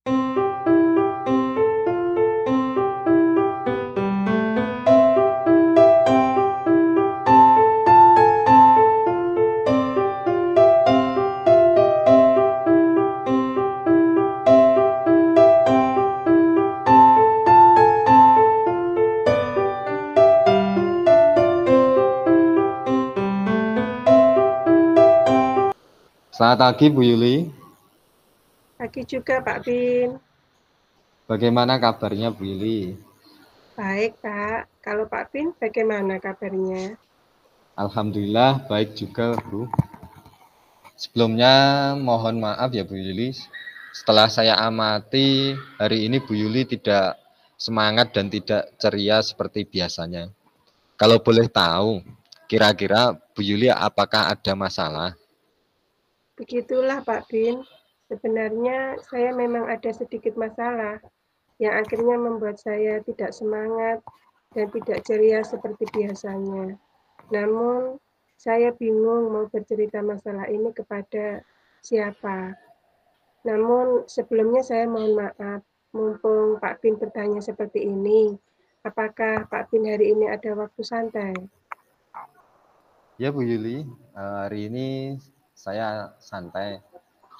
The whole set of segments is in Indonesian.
Selamat pagi Bu Yuli. Pagi juga Pak Bin. Bagaimana kabarnya Bu Yuli? Baik Pak. Kalau Pak Bin bagaimana kabarnya? Alhamdulillah baik juga Bu. Sebelumnya mohon maaf ya Bu Yuli. Setelah saya amati hari ini Bu Yuli tidak semangat dan tidak ceria seperti biasanya. Kalau boleh tahu, kira-kira Bu Yuli apakah ada masalah? Begitulah Pak Bin. Sebenarnya saya memang ada sedikit masalah yang akhirnya membuat saya tidak semangat dan tidak ceria seperti biasanya. Namun saya bingung mau bercerita masalah ini kepada siapa. Namun sebelumnya saya mohon maaf, mumpung Pak Bin bertanya seperti ini, apakah Pak Bin hari ini ada waktu santai? Ya Bu Yuli, hari ini saya santai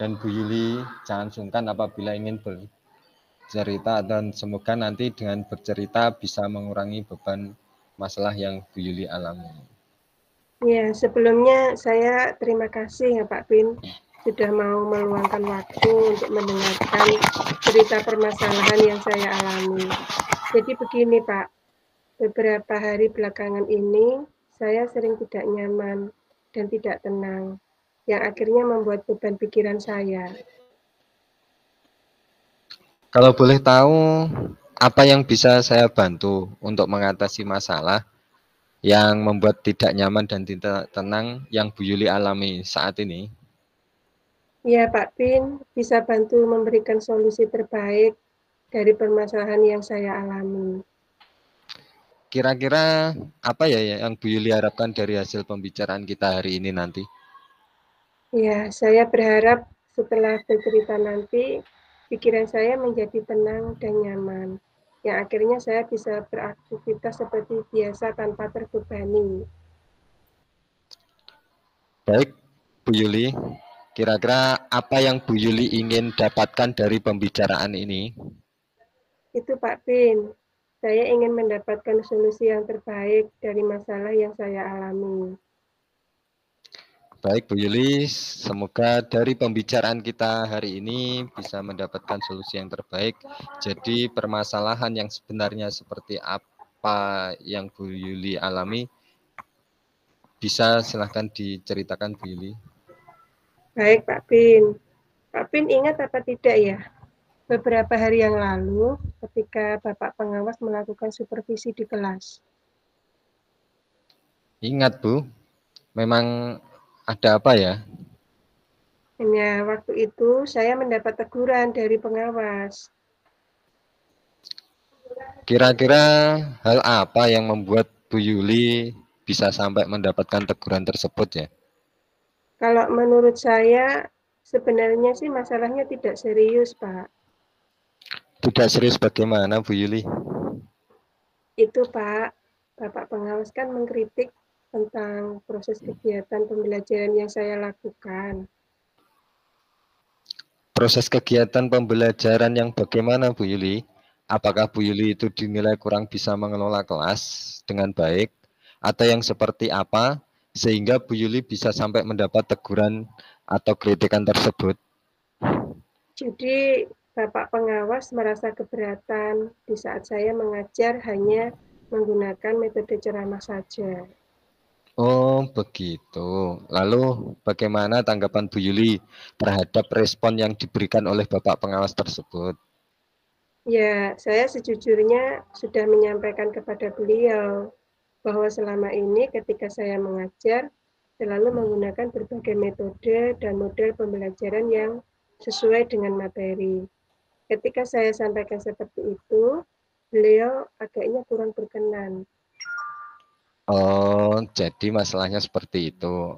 dan Bu Yuli jangan sungkan apabila ingin bercerita dan semoga nanti dengan bercerita bisa mengurangi beban masalah yang Bu Yuli alami. Ya, sebelumnya saya terima kasih ya Pak Bin sudah mau meluangkan waktu untuk mendengarkan cerita permasalahan yang saya alami. Jadi begini Pak, beberapa hari belakangan ini saya sering tidak nyaman dan tidak tenang, yang akhirnya membuat beban pikiran saya. Kalau boleh tahu apa yang bisa saya bantu untuk mengatasi masalah yang membuat tidak nyaman dan tidak tenang yang Bu Yuli alami saat ini? Ya Pak Bin, bisa bantu memberikan solusi terbaik dari permasalahan yang saya alami. Kira-kira apa ya yang Bu Yuli harapkan dari hasil pembicaraan kita hari ini nanti? Ya, saya berharap setelah bercerita nanti, pikiran saya menjadi tenang dan nyaman. Yang akhirnya saya bisa beraktivitas seperti biasa tanpa terbebani. Baik, Bu Yuli. Kira-kira apa yang Bu Yuli ingin dapatkan dari pembicaraan ini? Itu Pak Bin, saya ingin mendapatkan solusi yang terbaik dari masalah yang saya alami. Baik Bu Yuli, semoga dari pembicaraan kita hari ini bisa mendapatkan solusi yang terbaik. Jadi permasalahan yang sebenarnya seperti apa yang Bu Yuli alami, bisa silahkan diceritakan Bu Yuli. Baik Pak Bin, Pak Bin ingat apa tidak ya? Beberapa hari yang lalu, ketika Bapak pengawas melakukan supervisi di kelas. Ingat Bu, memang ada apa ya? Hanya waktu itu saya mendapat teguran dari pengawas. Kira-kira hal apa yang membuat Bu Yuli bisa sampai mendapatkan teguran tersebut ya? Kalau menurut saya, sebenarnya sih masalahnya tidak serius, Pak. Tidak serius bagaimana Bu Yuli? Itu, Pak, Bapak pengawas kan mengkritik tentang proses kegiatan pembelajaran yang saya lakukan. Proses kegiatan pembelajaran yang bagaimana Bu Yuli? Apakah Bu Yuli itu dinilai kurang bisa mengelola kelas dengan baik? Atau yang seperti apa? Sehingga Bu Yuli bisa sampai mendapat teguran atau kritikan tersebut? Jadi, Bapak pengawas merasa keberatan di saat saya mengajar hanya menggunakan metode ceramah saja. Oh, begitu. Lalu bagaimana tanggapan Bu Yuli terhadap respon yang diberikan oleh Bapak pengawas tersebut? Ya, saya sejujurnya sudah menyampaikan kepada beliau bahwa selama ini ketika saya mengajar, selalu menggunakan berbagai metode dan model pembelajaran yang sesuai dengan materi. Ketika saya sampaikan seperti itu, beliau agaknya kurang berkenan. Oh, jadi masalahnya seperti itu.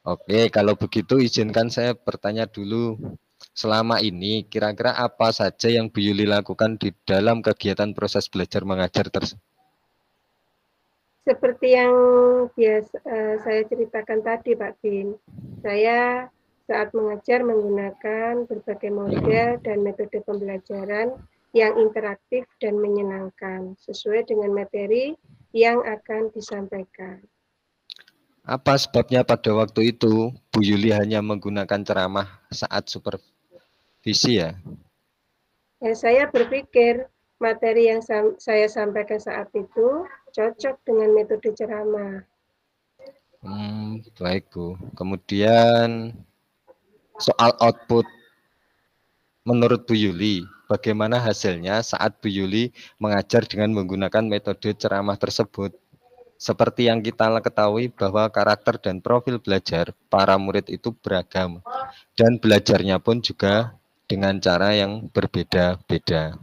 Oke, kalau begitu izinkan saya bertanya dulu. Selama ini kira-kira apa saja yang Bu Yuli lakukan di dalam kegiatan proses belajar mengajar tersebut? Seperti yang biasa saya ceritakan tadi, Pak Bin, saya saat mengajar menggunakan berbagai model dan metode pembelajaran yang interaktif dan menyenangkan, sesuai dengan materi yang akan disampaikan. Apa sebabnya pada waktu itu Bu Yuli hanya menggunakan ceramah saat supervisi ya? Saya berpikir materi yang saya sampaikan saat itu cocok dengan metode ceramah. Baik Bu. Kemudian soal output menurut Bu Yuli, bagaimana hasilnya saat Bu Yuli mengajar dengan menggunakan metode ceramah tersebut? Seperti yang kita ketahui bahwa karakter dan profil belajar para murid itu beragam dan belajarnya pun juga dengan cara yang berbeda-beda.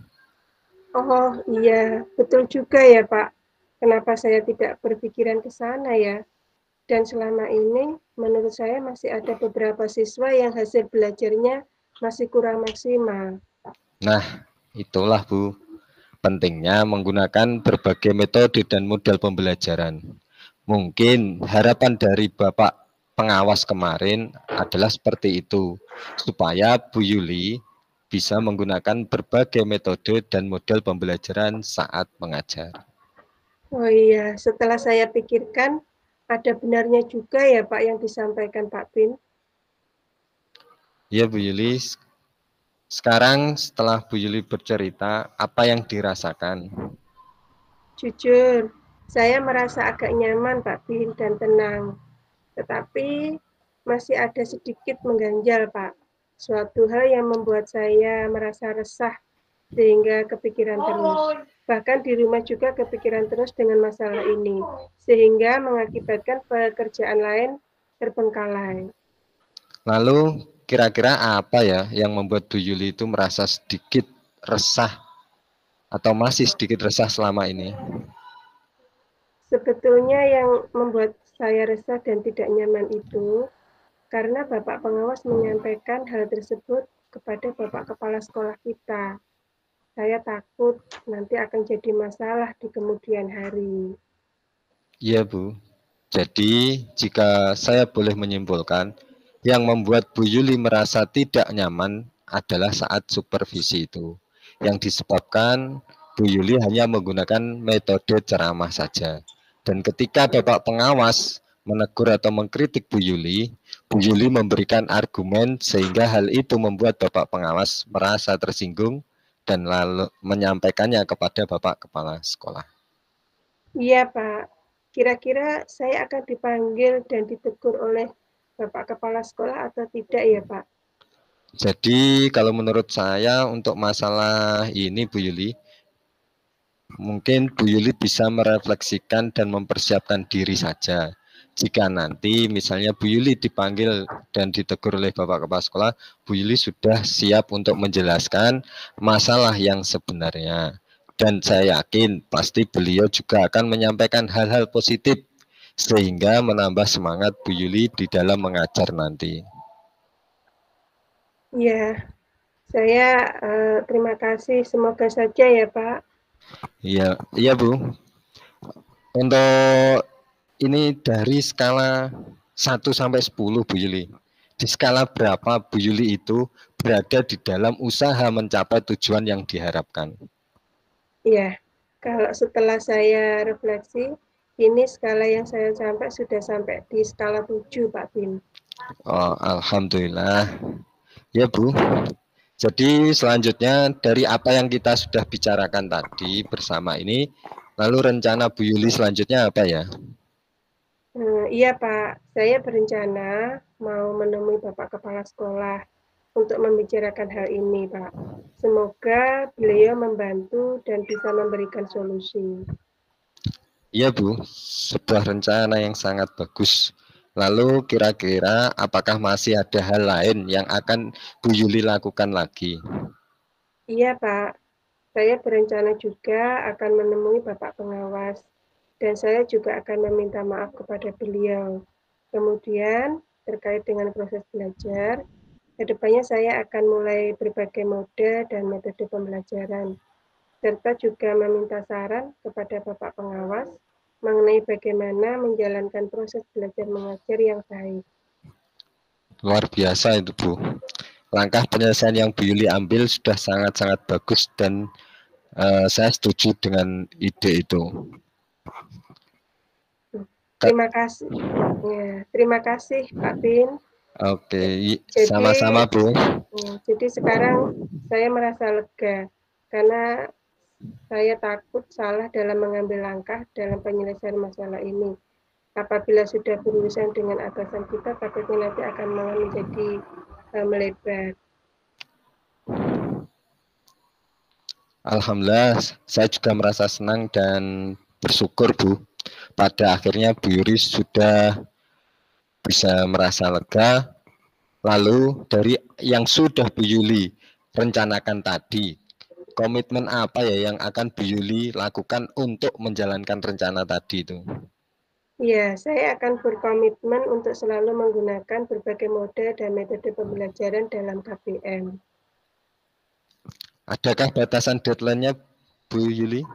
Oh iya, betul juga ya Pak. Kenapa saya tidak berpikiran ke sana ya? Dan selama ini menurut saya masih ada beberapa siswa yang hasil belajarnya masih kurang maksimal. Nah, itulah Bu, pentingnya menggunakan berbagai metode dan model pembelajaran. Mungkin harapan dari Bapak pengawas kemarin adalah seperti itu, supaya Bu Yuli bisa menggunakan berbagai metode dan model pembelajaran saat mengajar. Oh iya, setelah saya pikirkan, ada benarnya juga ya Pak yang disampaikan Pak Bin. Ya Bu Yuli, sekarang setelah Bu Yuli bercerita, apa yang dirasakan? Jujur, saya merasa agak nyaman Pak Bin dan tenang. Tetapi masih ada sedikit mengganjal Pak. Suatu hal yang membuat saya merasa resah sehingga kepikiran terus. Bahkan di rumah juga kepikiran terus dengan masalah ini, sehingga mengakibatkan pekerjaan lain terbengkalai. Lalu kira-kira apa ya yang membuat Bu Yuli itu merasa sedikit resah atau masih sedikit resah selama ini? Sebetulnya yang membuat saya resah dan tidak nyaman itu karena Bapak Pengawas menyampaikan hal tersebut kepada Bapak Kepala Sekolah kita. Saya takut nanti akan jadi masalah di kemudian hari. Iya Bu, jadi jika saya boleh menyimpulkan, yang membuat Bu Yuli merasa tidak nyaman adalah saat supervisi itu. Yang disebabkan Bu Yuli hanya menggunakan metode ceramah saja. Dan ketika Bapak pengawas menegur atau mengkritik Bu Yuli memberikan argumen sehingga hal itu membuat Bapak pengawas merasa tersinggung dan lalu menyampaikannya kepada Bapak Kepala Sekolah. Iya, Pak. Kira-kira saya akan dipanggil dan ditegur oleh Bapak Kepala Sekolah atau tidak ya, Pak? Jadi kalau menurut saya untuk masalah ini Bu Yuli, mungkin Bu Yuli bisa merefleksikan dan mempersiapkan diri saja. Jika nanti misalnya Bu Yuli dipanggil dan ditegur oleh Bapak Kepala Sekolah, Bu Yuli sudah siap untuk menjelaskan masalah yang sebenarnya. Dan saya yakin pasti beliau juga akan menyampaikan hal-hal positif sehingga menambah semangat Bu Yuli di dalam mengajar nanti. Iya, saya terima kasih. Semoga saja ya, Pak. Iya, iya Bu. Untuk ini dari skala 1 sampai 10 Bu Yuli. Di skala berapa Bu Yuli itu berada di dalam usaha mencapai tujuan yang diharapkan? Iya, kalau setelah saya refleksi, ini skala yang saya sampai sudah sampai di skala 7, Pak Bin. Oh, Alhamdulillah. Ya Bu. Jadi selanjutnya dari apa yang kita sudah bicarakan tadi bersama ini, lalu rencana Bu Yuli selanjutnya apa ya? Iya Pak, saya berencana mau menemui Bapak Kepala Sekolah untuk membicarakan hal ini Pak. Semoga beliau membantu dan bisa memberikan solusi. Iya Bu, sebuah rencana yang sangat bagus. Lalu kira-kira apakah masih ada hal lain yang akan Bu Yuli lakukan lagi? Iya Pak, saya berencana juga akan menemui Bapak Pengawas dan saya juga akan meminta maaf kepada beliau. Kemudian terkait dengan proses belajar, Kedepannya saya akan mulai berbagai mode dan metode pembelajaran, serta juga meminta saran kepada Bapak Pengawas mengenai bagaimana menjalankan proses belajar mengajar yang baik. Luar biasa itu, Bu. Langkah penyelesaian yang Bu Yuli ambil sudah sangat-sangat bagus dan saya setuju dengan ide itu. Terima kasih. Ya, terima kasih Pak Bin. Oke, Jadi, sama-sama Bu. jadi sekarang saya merasa lega karena saya takut salah dalam mengambil langkah dalam penyelesaian masalah ini. Apabila sudah berurusan dengan atasan kita, takutnya nanti akan malah menjadi melebar. Alhamdulillah, saya juga merasa senang dan bersyukur Bu. Pada akhirnya Bu Yuri sudah bisa merasa lega. Lalu dari yang sudah Bu Yuli rencanakan tadi, komitmen apa ya yang akan Bu Yuli lakukan untuk menjalankan rencana tadi itu? Ya, saya akan berkomitmen untuk selalu menggunakan berbagai mode dan metode pembelajaran dalam KBM. Adakah batasan deadline-nya Bu Yuli?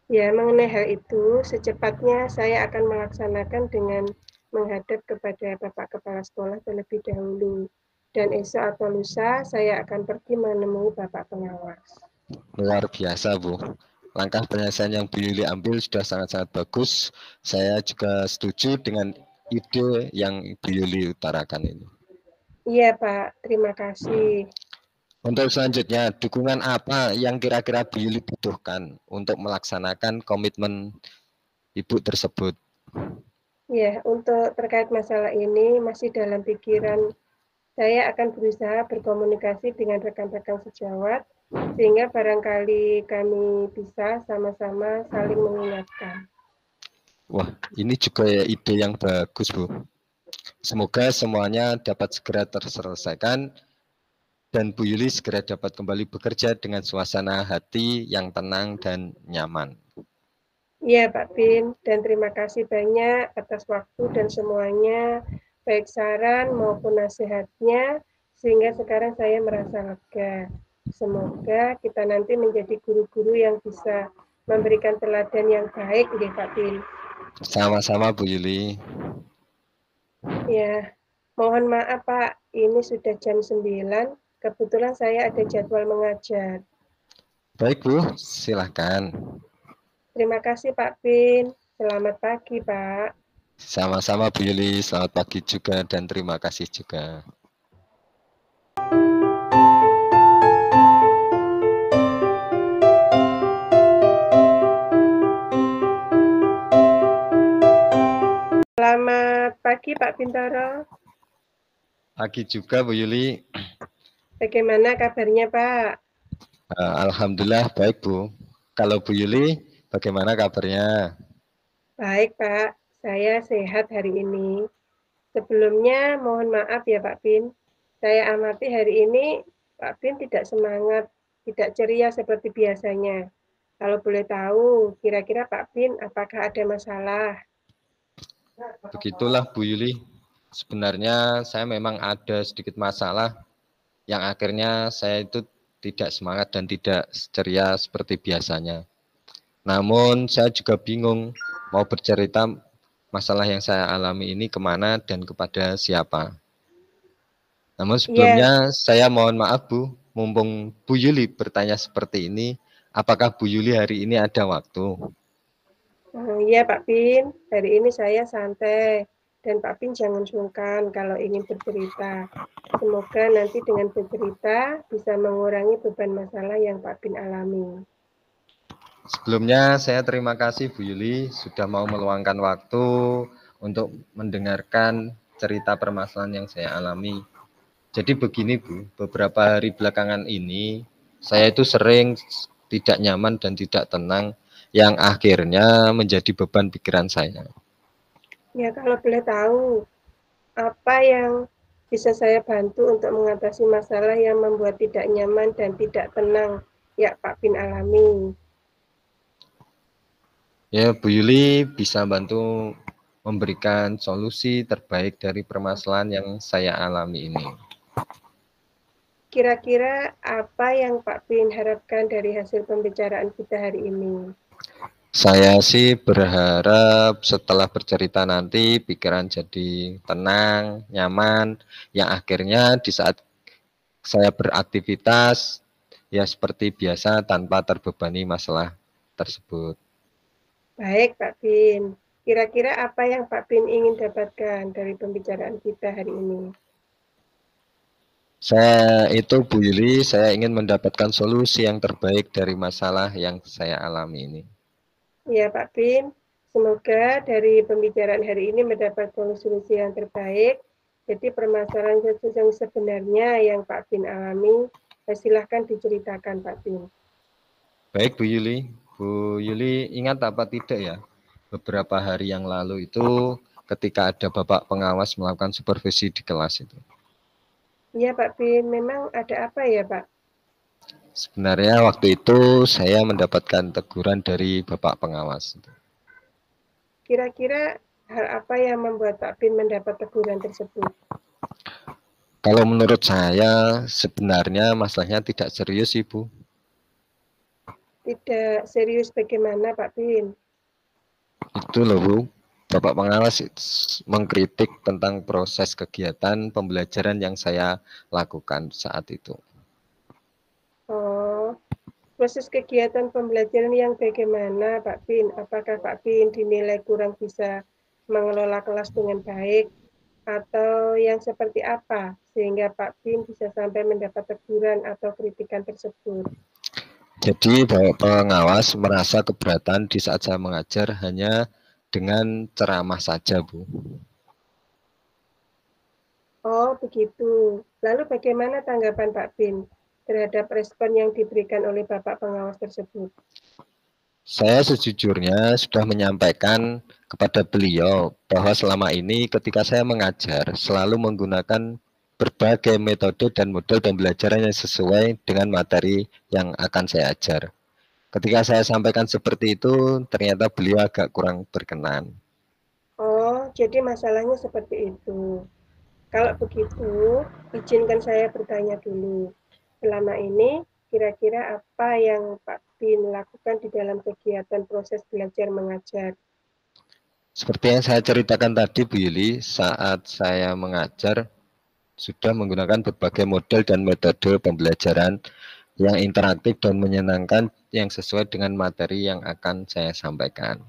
Ya, mengenai hal itu, secepatnya saya akan melaksanakan dengan menghadap kepada Bapak Kepala Sekolah terlebih dahulu. Dan esok atau lusa, saya akan pergi menemui Bapak Pengawas. Luar biasa Bu. Langkah penyelesaian yang Bu Yuli ambil sudah sangat-sangat bagus. Saya juga setuju dengan ide yang Bu Yuli utarakan ini. Iya Pak, terima kasih. Untuk selanjutnya, dukungan apa yang kira-kira Bu Yuli butuhkan untuk melaksanakan komitmen Ibu tersebut? Ya, untuk terkait masalah ini masih dalam pikiran. Saya akan berusaha berkomunikasi dengan rekan-rekan sejawat sehingga barangkali kami bisa sama-sama saling mengingatkan. Wah, ini juga ya ide yang bagus, Bu. Semoga semuanya dapat segera terselesaikan dan Bu Yuli segera dapat kembali bekerja dengan suasana hati yang tenang dan nyaman. Iya Pak Bin, dan terima kasih banyak atas waktu dan semuanya, baik saran maupun nasihatnya, sehingga sekarang saya merasa lega. Semoga kita nanti menjadi guru-guru yang bisa memberikan teladan yang baik, ya Pak Bin. Sama-sama Bu Yuli. Ya, mohon maaf Pak, ini sudah jam 9, kebetulan saya ada jadwal mengajar. Baik Bu, silahkan. Terima kasih Pak Bin, selamat pagi Pak. Sama-sama Bu Yuli, selamat pagi juga dan terima kasih juga. Selamat pagi Pak Bintoro. Pagi juga Bu Yuli. Bagaimana kabarnya Pak? Alhamdulillah baik Bu. Kalau Bu Yuli, bagaimana kabarnya? Baik Pak, saya sehat hari ini. Sebelumnya mohon maaf ya Pak Bin, saya amati hari ini Pak Bin tidak semangat, tidak ceria seperti biasanya. Kalau boleh tahu, kira-kira Pak Bin apakah ada masalah? Begitulah Bu Yuli. Sebenarnya saya memang ada sedikit masalah yang akhirnya saya itu tidak semangat dan tidak ceria seperti biasanya. Namun saya juga bingung mau bercerita masalah yang saya alami ini kemana dan kepada siapa. Namun Ya, sebelumnya saya mohon maaf Bu, mumpung Bu Yuli bertanya seperti ini, apakah Bu Yuli hari ini ada waktu? iya Pak Bin, hari ini saya santai. Dan Pak Bin jangan sungkan kalau ingin bercerita. Semoga nanti dengan bercerita bisa mengurangi beban masalah yang Pak Bin alami. Sebelumnya saya terima kasih Bu Yuli sudah mau meluangkan waktu untuk mendengarkan cerita permasalahan yang saya alami. Jadi begini Bu, beberapa hari belakangan ini saya itu sering tidak nyaman dan tidak tenang yang akhirnya menjadi beban pikiran saya. Ya, kalau boleh tahu, apa yang bisa saya bantu untuk mengatasi masalah yang membuat tidak nyaman dan tidak tenang ya Pak Bin alami? Ya, Bu Yuli bisa bantu memberikan solusi terbaik dari permasalahan yang saya alami ini. Kira-kira apa yang Pak Bin harapkan dari hasil pembicaraan kita hari ini? Saya sih berharap setelah bercerita nanti pikiran jadi tenang, nyaman, yang akhirnya di saat saya beraktivitas ya seperti biasa tanpa terbebani masalah tersebut. Baik, Pak Bin. Kira-kira apa yang Pak Bin ingin dapatkan dari pembicaraan kita hari ini? Saya itu Bu Yuli, saya ingin mendapatkan solusi yang terbaik dari masalah yang saya alami ini. Ya, Pak Bin. Semoga dari pembicaraan hari ini mendapat solusi yang terbaik. Jadi permasalahan yang sebenarnya yang Pak Bin alami, silahkan diceritakan Pak Bin. Baik Bu Yuli, Bu Yuli ingat apa tidak ya? Beberapa hari yang lalu itu ketika ada Bapak pengawas melakukan supervisi di kelas itu. Iya Pak Bin, memang ada apa ya Pak? Sebenarnya waktu itu saya mendapatkan teguran dari Bapak pengawas. Kira-kira hal apa yang membuat Pak Bin mendapat teguran tersebut? Kalau menurut saya sebenarnya masalahnya tidak serius Ibu. Tidak serius bagaimana Pak Bin? Itu loh Bu, Bapak pengawas mengkritik tentang proses kegiatan pembelajaran yang saya lakukan saat itu. Oh, proses kegiatan pembelajaran yang bagaimana Pak Bin? Apakah Pak Bin dinilai kurang bisa mengelola kelas dengan baik? Atau yang seperti apa? Sehingga Pak Bin bisa sampai mendapat teguran atau kritikan tersebut. Jadi Bapak pengawas merasa keberatan di saat saya mengajar hanya dengan ceramah saja Bu. Oh, begitu. Lalu bagaimana tanggapan Pak Bin terhadap respon yang diberikan oleh Bapak pengawas tersebut? Saya sejujurnya sudah menyampaikan kepada beliau bahwa selama ini ketika saya mengajar selalu menggunakan berbagai metode dan model pembelajaran yang sesuai dengan materi yang akan saya ajar. Ketika saya sampaikan seperti itu, ternyata beliau agak kurang berkenan. Oh, jadi masalahnya seperti itu. Kalau begitu, izinkan saya bertanya dulu. Selama ini, kira-kira apa yang Pak Bin lakukan di dalam kegiatan proses belajar mengajar? Seperti yang saya ceritakan tadi Bu Yuli, saat saya mengajar sudah menggunakan berbagai model dan metode pembelajaran yang interaktif dan menyenangkan yang sesuai dengan materi yang akan saya sampaikan.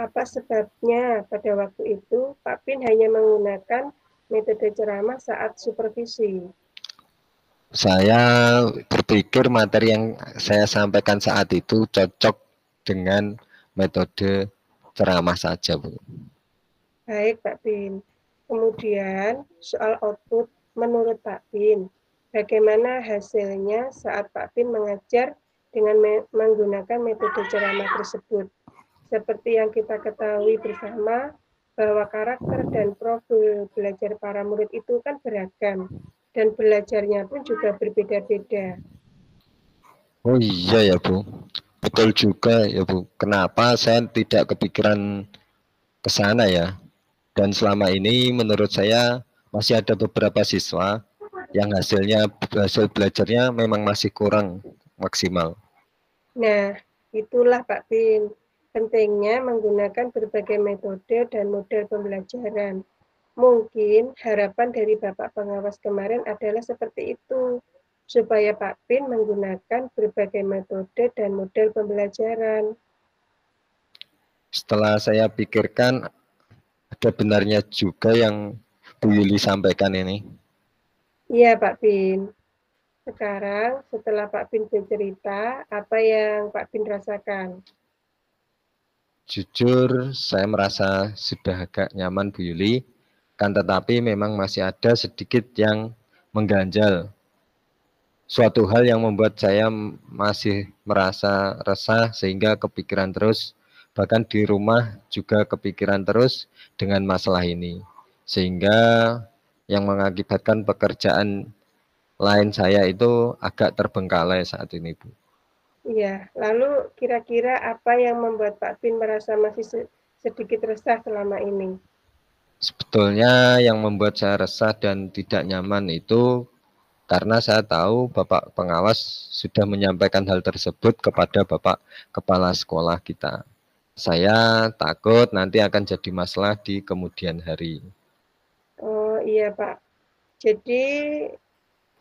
Apa sebabnya pada waktu itu Pak Bin hanya menggunakan metode ceramah saat supervisi? Saya berpikir materi yang saya sampaikan saat itu cocok dengan metode ceramah saja, Bu. Baik, Pak Bin. Kemudian soal output menurut Pak Bin, bagaimana hasilnya saat Pak Bin mengajar dengan menggunakan metode ceramah tersebut? Seperti yang kita ketahui bersama bahwa karakter dan profil belajar para murid itu kan beragam dan belajarnya pun juga berbeda-beda. Oh iya ya, Bu. Betul juga ya, Bu. Kenapa saya tidak kepikiran ke sana ya? Dan selama ini menurut saya masih ada beberapa siswa yang hasil belajarnya memang masih kurang maksimal. Nah, itulah Pak Bin, pentingnya menggunakan berbagai metode dan model pembelajaran. Mungkin harapan dari Bapak pengawas kemarin adalah seperti itu, supaya Pak Bin menggunakan berbagai metode dan model pembelajaran. Setelah saya pikirkan ada benarnya juga yang Bu Yuli sampaikan ini. Iya Pak Bin, sekarang setelah Pak Bin bercerita, apa yang Pak Bin rasakan? Jujur, saya merasa sudah agak nyaman Bu Yuli, kan tetapi memang masih ada sedikit yang mengganjal. Suatu hal yang membuat saya masih merasa resah sehingga kepikiran terus, bahkan di rumah juga kepikiran terus dengan masalah ini. Sehingga yang mengakibatkan pekerjaan lain saya itu agak terbengkalai saat ini, Bu. Iya, lalu kira-kira apa yang membuat Pak Bin merasa masih sedikit resah selama ini? Sebetulnya yang membuat saya resah dan tidak nyaman itu karena saya tahu Bapak pengawas sudah menyampaikan hal tersebut kepada Bapak Kepala Sekolah kita. Saya takut nanti akan jadi masalah di kemudian hari. Oh iya Pak, jadi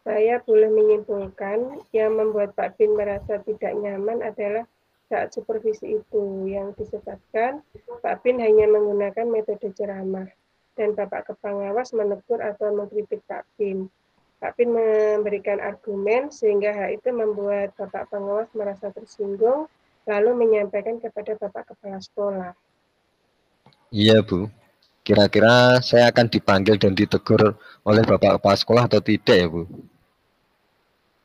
saya boleh menyimpulkan yang membuat Pak Bin merasa tidak nyaman adalah saat supervisi itu yang disebabkan Pak Bin hanya menggunakan metode ceramah dan Bapak Kepengawas menegur atau mengkritik Pak Bin. Pak Bin memberikan argumen sehingga hal itu membuat Bapak Pengawas merasa tersinggung lalu menyampaikan kepada Bapak Kepala Sekolah. Iya, Bu. Kira-kira saya akan dipanggil dan ditegur oleh Bapak Kepala Sekolah atau tidak ya, Bu?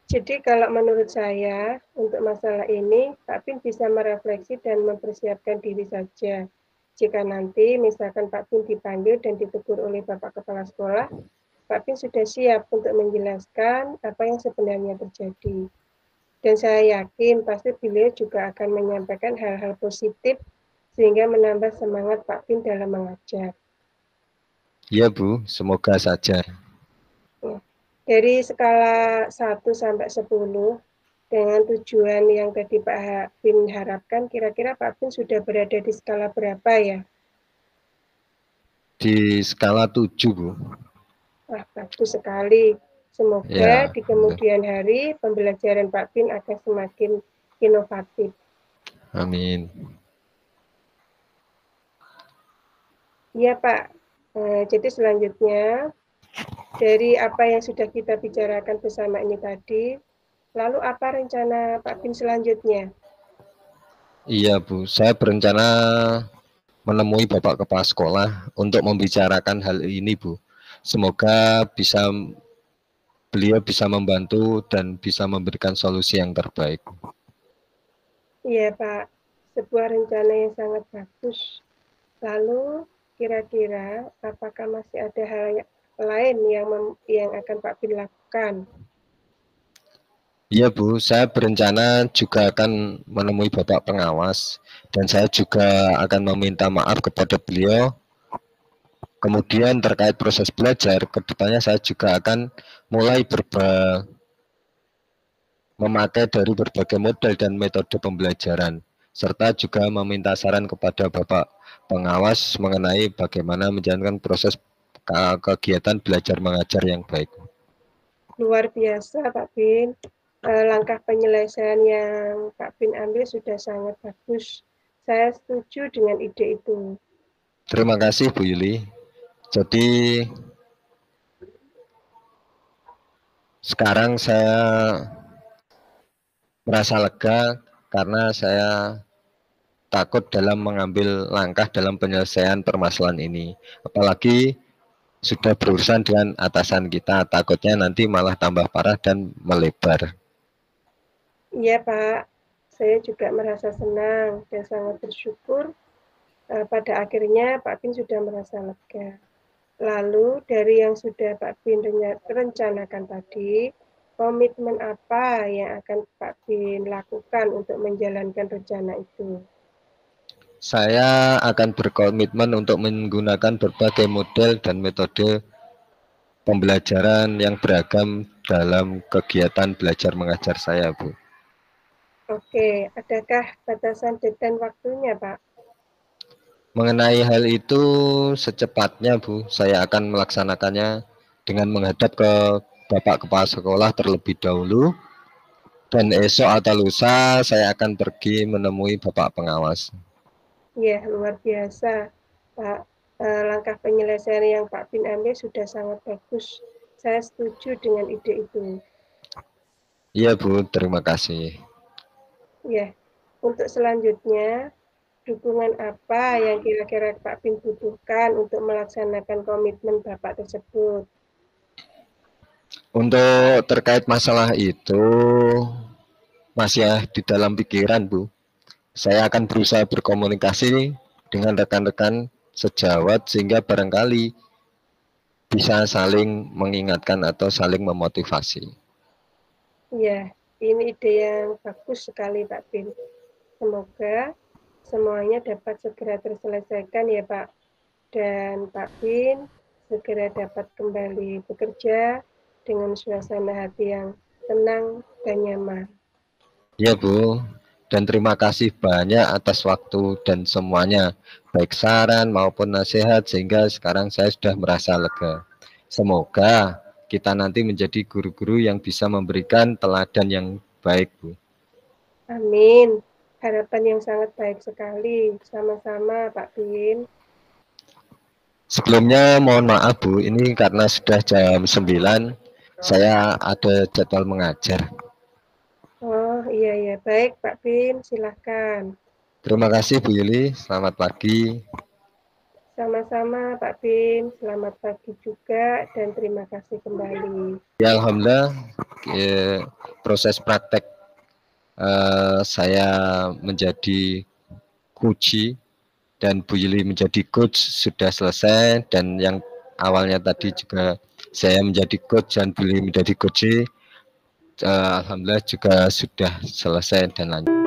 Jadi kalau menurut saya, untuk masalah ini, Pak Bin bisa merefleksi dan mempersiapkan diri saja. Jika nanti misalkan Pak Bin dipanggil dan ditegur oleh Bapak Kepala Sekolah, Pak Bin sudah siap untuk menjelaskan apa yang sebenarnya terjadi. Dan saya yakin pasti beliau juga akan menyampaikan hal-hal positif sehingga menambah semangat Pak Bin dalam mengajar. Iya, Bu. Semoga saja. Ya. Dari skala 1 sampai 10, dengan tujuan yang tadi Pak Bin harapkan, kira-kira Pak Bin sudah berada di skala berapa ya? Di skala 7, Bu. Wah, bagus sekali. Semoga Ya, di kemudian hari pembelajaran Pak Bin akan semakin inovatif. amin. Iya Pak, jadi selanjutnya dari apa yang sudah kita bicarakan bersama ini tadi, lalu apa rencana Pak Bin selanjutnya? Iya, Bu. Saya berencana menemui Bapak Kepala Sekolah untuk membicarakan hal ini, Bu. Semoga beliau bisa membantu dan bisa memberikan solusi yang terbaik. Iya Pak, sebuah rencana yang sangat bagus. Lalu kira-kira apakah masih ada hal lain yang akan Pak Bin lakukan? Iya, Bu, saya berencana juga akan menemui Bapak pengawas dan saya juga akan meminta maaf kepada beliau. Kemudian terkait proses belajar, kedepannya saya juga akan mulai memakai dari berbagai model dan metode pembelajaran, serta juga meminta saran kepada Bapak pengawas mengenai bagaimana menjalankan proses kegiatan belajar mengajar yang baik. Luar biasa Pak Bin, langkah penyelesaian yang Pak Bin ambil sudah sangat bagus. Saya setuju dengan ide itu. Terima kasih Bu Yuli. Jadi sekarang saya merasa lega karena saya takut dalam mengambil langkah dalam penyelesaian permasalahan ini. Apalagi sudah berurusan dengan atasan kita, takutnya nanti malah tambah parah dan melebar. Iya Pak, saya juga merasa senang dan sangat bersyukur pada akhirnya Pak Bin sudah merasa lega. Lalu dari yang sudah Pak Bin rencanakan tadi, komitmen apa yang akan Pak Bin lakukan untuk menjalankan rencana itu? Saya akan berkomitmen untuk menggunakan berbagai model dan metode pembelajaran yang beragam dalam kegiatan belajar mengajar saya, Bu. Oke, adakah batasan deadline waktunya, Pak? Mengenai hal itu secepatnya, Bu, saya akan melaksanakannya dengan menghadap ke Bapak Kepala Sekolah terlebih dahulu dan esok atau lusa saya akan pergi menemui Bapak pengawas. Ya, luar biasa, Pak. Langkah penyelesaian yang Pak Bin ambil sudah sangat bagus. Saya setuju dengan ide itu. Iya, Bu, terima kasih. Ya, untuk selanjutnya, dukungan apa yang kira-kira Pak Bin butuhkan untuk melaksanakan komitmen Bapak tersebut? Untuk terkait masalah itu masih di dalam pikiran, Bu. Saya akan berusaha berkomunikasi dengan rekan-rekan sejawat sehingga barangkali bisa saling mengingatkan atau saling memotivasi. Ya, ini ide yang bagus sekali Pak Bin. Semoga semuanya dapat segera terselesaikan ya Pak. dan Pak Bin segera dapat kembali bekerja dengan suasana hati yang tenang dan nyaman. Ya Bu, dan terima kasih banyak atas waktu dan semuanya, baik saran maupun nasihat, sehingga sekarang saya sudah merasa lega. Semoga kita nanti menjadi guru-guru yang bisa memberikan teladan yang baik Bu. Amin. Harapan yang sangat baik sekali. Sama-sama Pak Bin. Sebelumnya mohon maaf Bu, ini karena sudah jam 9, saya ada jadwal mengajar. Oh iya, baik Pak Bin, silahkan. Terima kasih Bu Yuli, selamat pagi. Sama-sama Pak Bin, selamat pagi juga dan terima kasih kembali. Ya Alhamdulillah, proses praktek saya menjadi coach dan Bu Yuli menjadi coach sudah selesai, dan yang awalnya tadi juga saya menjadi coach dan Bu Yuli menjadi coach, alhamdulillah juga sudah selesai dan lanjut.